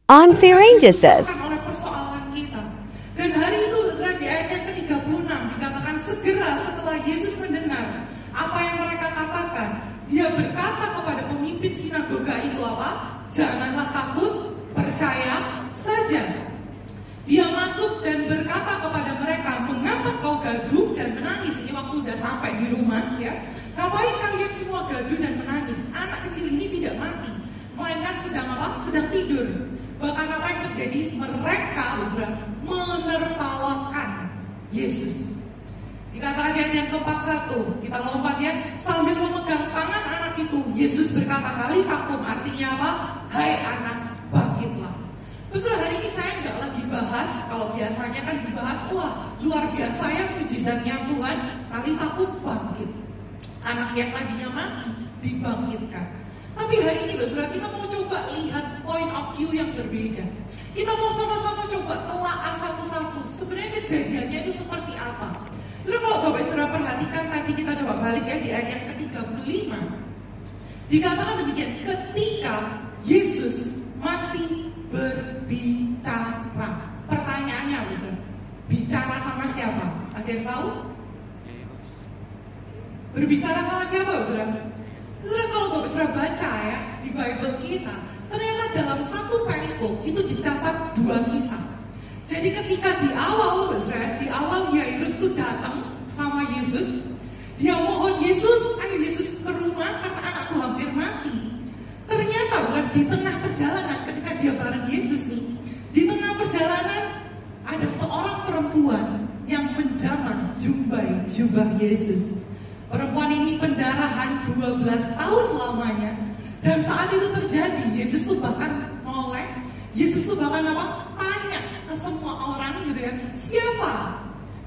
Unfair Injustice. Oleh persoalan kita. Dan hari itu saudara di ayat yang ke-36 dikatakan segera setelah Yesus mendengar apa yang mereka katakan, dia berkata kepada pemimpin sinagoga itu apa? Janganlah takut, percaya saja. Dia masuk dan berkata kepada mereka, mengapa kau gaduh dan menangis? Ini waktu udah sampai di rumah ya. Ngapain kalian semua gaduh dan menangis? Anak kecil ini tidak mati, melainkan sedang apa? Sedang tidur. Bahkan apa yang terjadi? Mereka sudah menertawakan Yesus. Dikatakan di ayat yang ke-41, kita lompat ya. Sambil memegang tangan anak itu, Yesus berkata kali takum, artinya apa? Hai anak, bangkitlah. Terus hari ini saya nggak lagi bahas, kalau biasanya kan dibahas, wah luar biasa ya mujizatnya Tuhan, kali takum bangkit. Anak yang tadinya mati, dibangkitkan. Tapi hari ini saudara, kita mau coba lihat point of view yang berbeda. Kita mau sama-sama coba telaah satu-satu, sebenarnya kejadiannya itu seperti apa. Lalu kalau Bapak Saudara perhatikan, tadi kita coba balik ya di ayat yang ke-35. Dikatakan demikian, ketika Yesus masih berbicara. Pertanyaannya apa saudara? Bicara sama siapa? Ada yang tahu? Berbicara sama siapa saudara? Saudara kalau Bapak Saudara baca ya di Bible kita, ternyata dalam satu perikop itu dicatat 2 kisah. Jadi ketika di awal Bapak Saudara, di awal Yairus itu datang sama Yesus, dia mohon Yesus, ayo Yesus ke rumah karena anakku hampir mati. Ternyata Saudara, di tengah perjalanan ketika dia bareng Yesus nih, di tengah perjalanan ada seorang perempuan yang menjamah jubah Yesus. Perempuan ini pendarahan 12 tahun lamanya. Dan saat itu terjadi, Yesus tuh bahkan noleh, Yesus tuh bahkan apa? Tanya ke semua orang gitu ya, siapa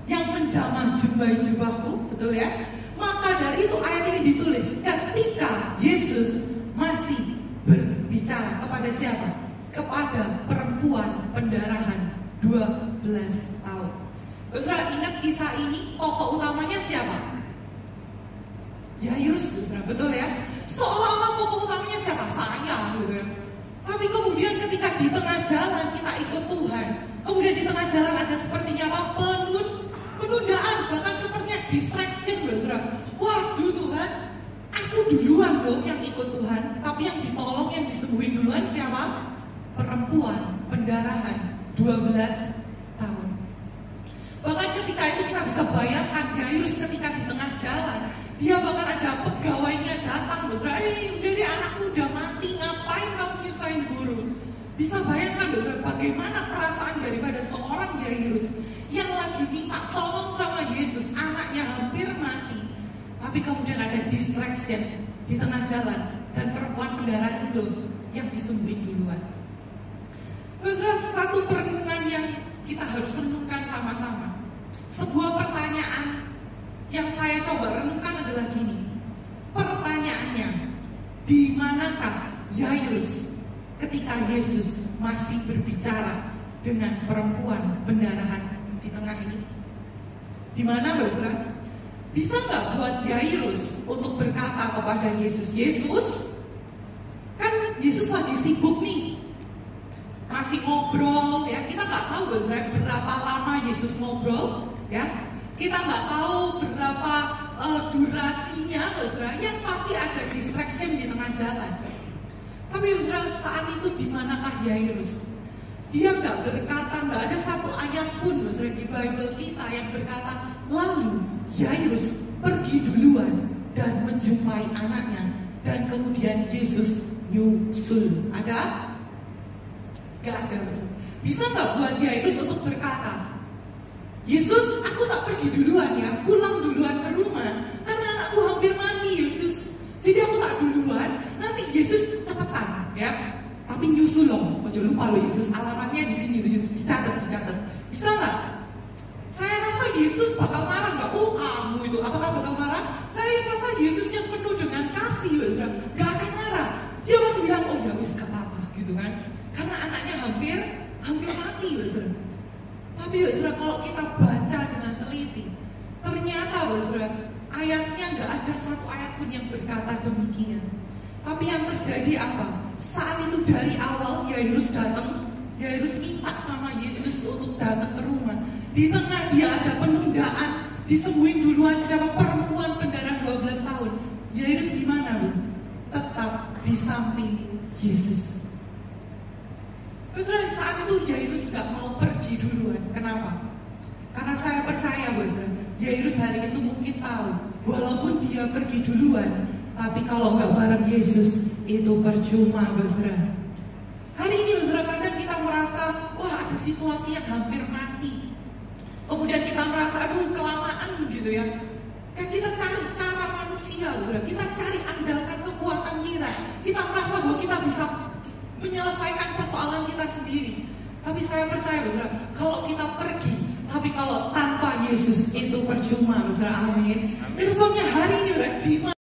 yang menjamah jubahku? Betul ya? Maka dari itu ayat ini ditulis, ketika Yesus masih berbicara kepada siapa? Kepada perempuan pendarahan 12 tahun. Saudara ingat kisah ini, tokoh utamanya siapa? Yairus, betul ya? Seolah-olah tokoh utamanya siapa? Saya, gitu ya. Tapi kemudian ketika di tengah jalan kita ikut Tuhan, kemudian di tengah jalan ada sepertinya apa? Penundaan, bahkan sepertinya distraction, saudara. Waduh Tuhan, aku duluan loh yang ikut Tuhan, tapi yang ditolong, yang disembuhin duluan siapa? Perempuan pendarahan 12 tahun. Bahkan ketika itu kita bisa bayangkan Yairus ketika di tengah jalan, dia bahkan ada pegawainya datang, saudara, udah deh anakmu udah mati, ngapain kamu nyusahin guru? Bisa bayangkan saudara, bagaimana perasaan daripada seorang Yairus yang lagi minta tolong sama Yesus, anaknya hampir mati, tapi kemudian ada distraction di tengah jalan dan perempuan pendarahan itu yang disembuhin duluan. Saudara, satu perenungan yang kita harus renungkan sama-sama, sebuah pertanyaan yang saya coba renungkan adalah gini. Pertanyaannya, di manakah Yairus ketika Yesus masih berbicara dengan perempuan pendarahan di tengah ini? Di mana Mbak Saudara? Bisa nggak buat Yairus untuk berkata kepada Yesus, Yesus, kan Yesus lagi sibuk nih, masih ngobrol ya. Kita nggak tahu Mbak Saudara berapa lama Yesus ngobrol ya. Kita nggak tahu berapa durasinya, saudara. Yang pasti ada distraction di tengah jalan. Tapi saudara, saat itu di manakah Yairus? Dia nggak berkata, nggak ada satu ayat pun saudara di Bible kita yang berkata, lalu Yairus pergi duluan dan menjumpai anaknya, dan kemudian Yesus nyusul. Ada? Nggak ada, saudara. Bisa nggak buat Yairus untuk berkata, Yesus, aku tak pergi duluan ya, pulang duluan ke rumah, karena anakku hampir mati, Yesus. Jadi aku tak duluan, nanti Yesus cepetan ya. Tapi nyusul loh, jangan lupa loh Yesus, alamatnya di sini, Yesus dicatat. Bisa nggak? Saya rasa Yesus bakal marah nggak? Oh kamu itu, apakah bakal marah? Saya rasa Yesus yang penuh dengan kasih, nggak akan marah. Dia masih bilang, oh ya wis gak apa-apa gitu kan, karena anaknya hampir mati, saudara. Tapi saudara, kalau kita baca dengan teliti, ternyata saudara, ayatnya nggak ada satu ayat pun yang berkata demikian. Tapi yang terjadi apa? Saat itu dari awal Yairus datang Yairus minta sama Yesus untuk datang ke rumah. Di tengah dia ada penundaan, disembuhin duluan siapa perempuan pendarah 12 tahun. Yairus di mana, Bu? Tetap di samping Yesus. Terus saat itu Yairus gak mau pergi duluan. Kenapa? Karena saya percaya, Bu, Yairus hari itu mungkin tahu, walaupun dia pergi duluan, tapi kalau nggak bareng Yesus itu percuma, Bu. Hari ini, Bu, kadang kita merasa, wah ada situasi yang hampir mati. Kemudian kita merasa, aduh kelamaan gitu ya. Kan kita cari cara manusia, Bu. Kita cari andalkan kekuatan kita. Kita merasa bahwa kita bisa menyelesaikan persoalan kita sendiri. Tapi saya percaya, Bu, kalau kita pergi, tapi kalau tanpa Yesus itu percuma, Bu. Amin. Itu sebabnya hari ini, di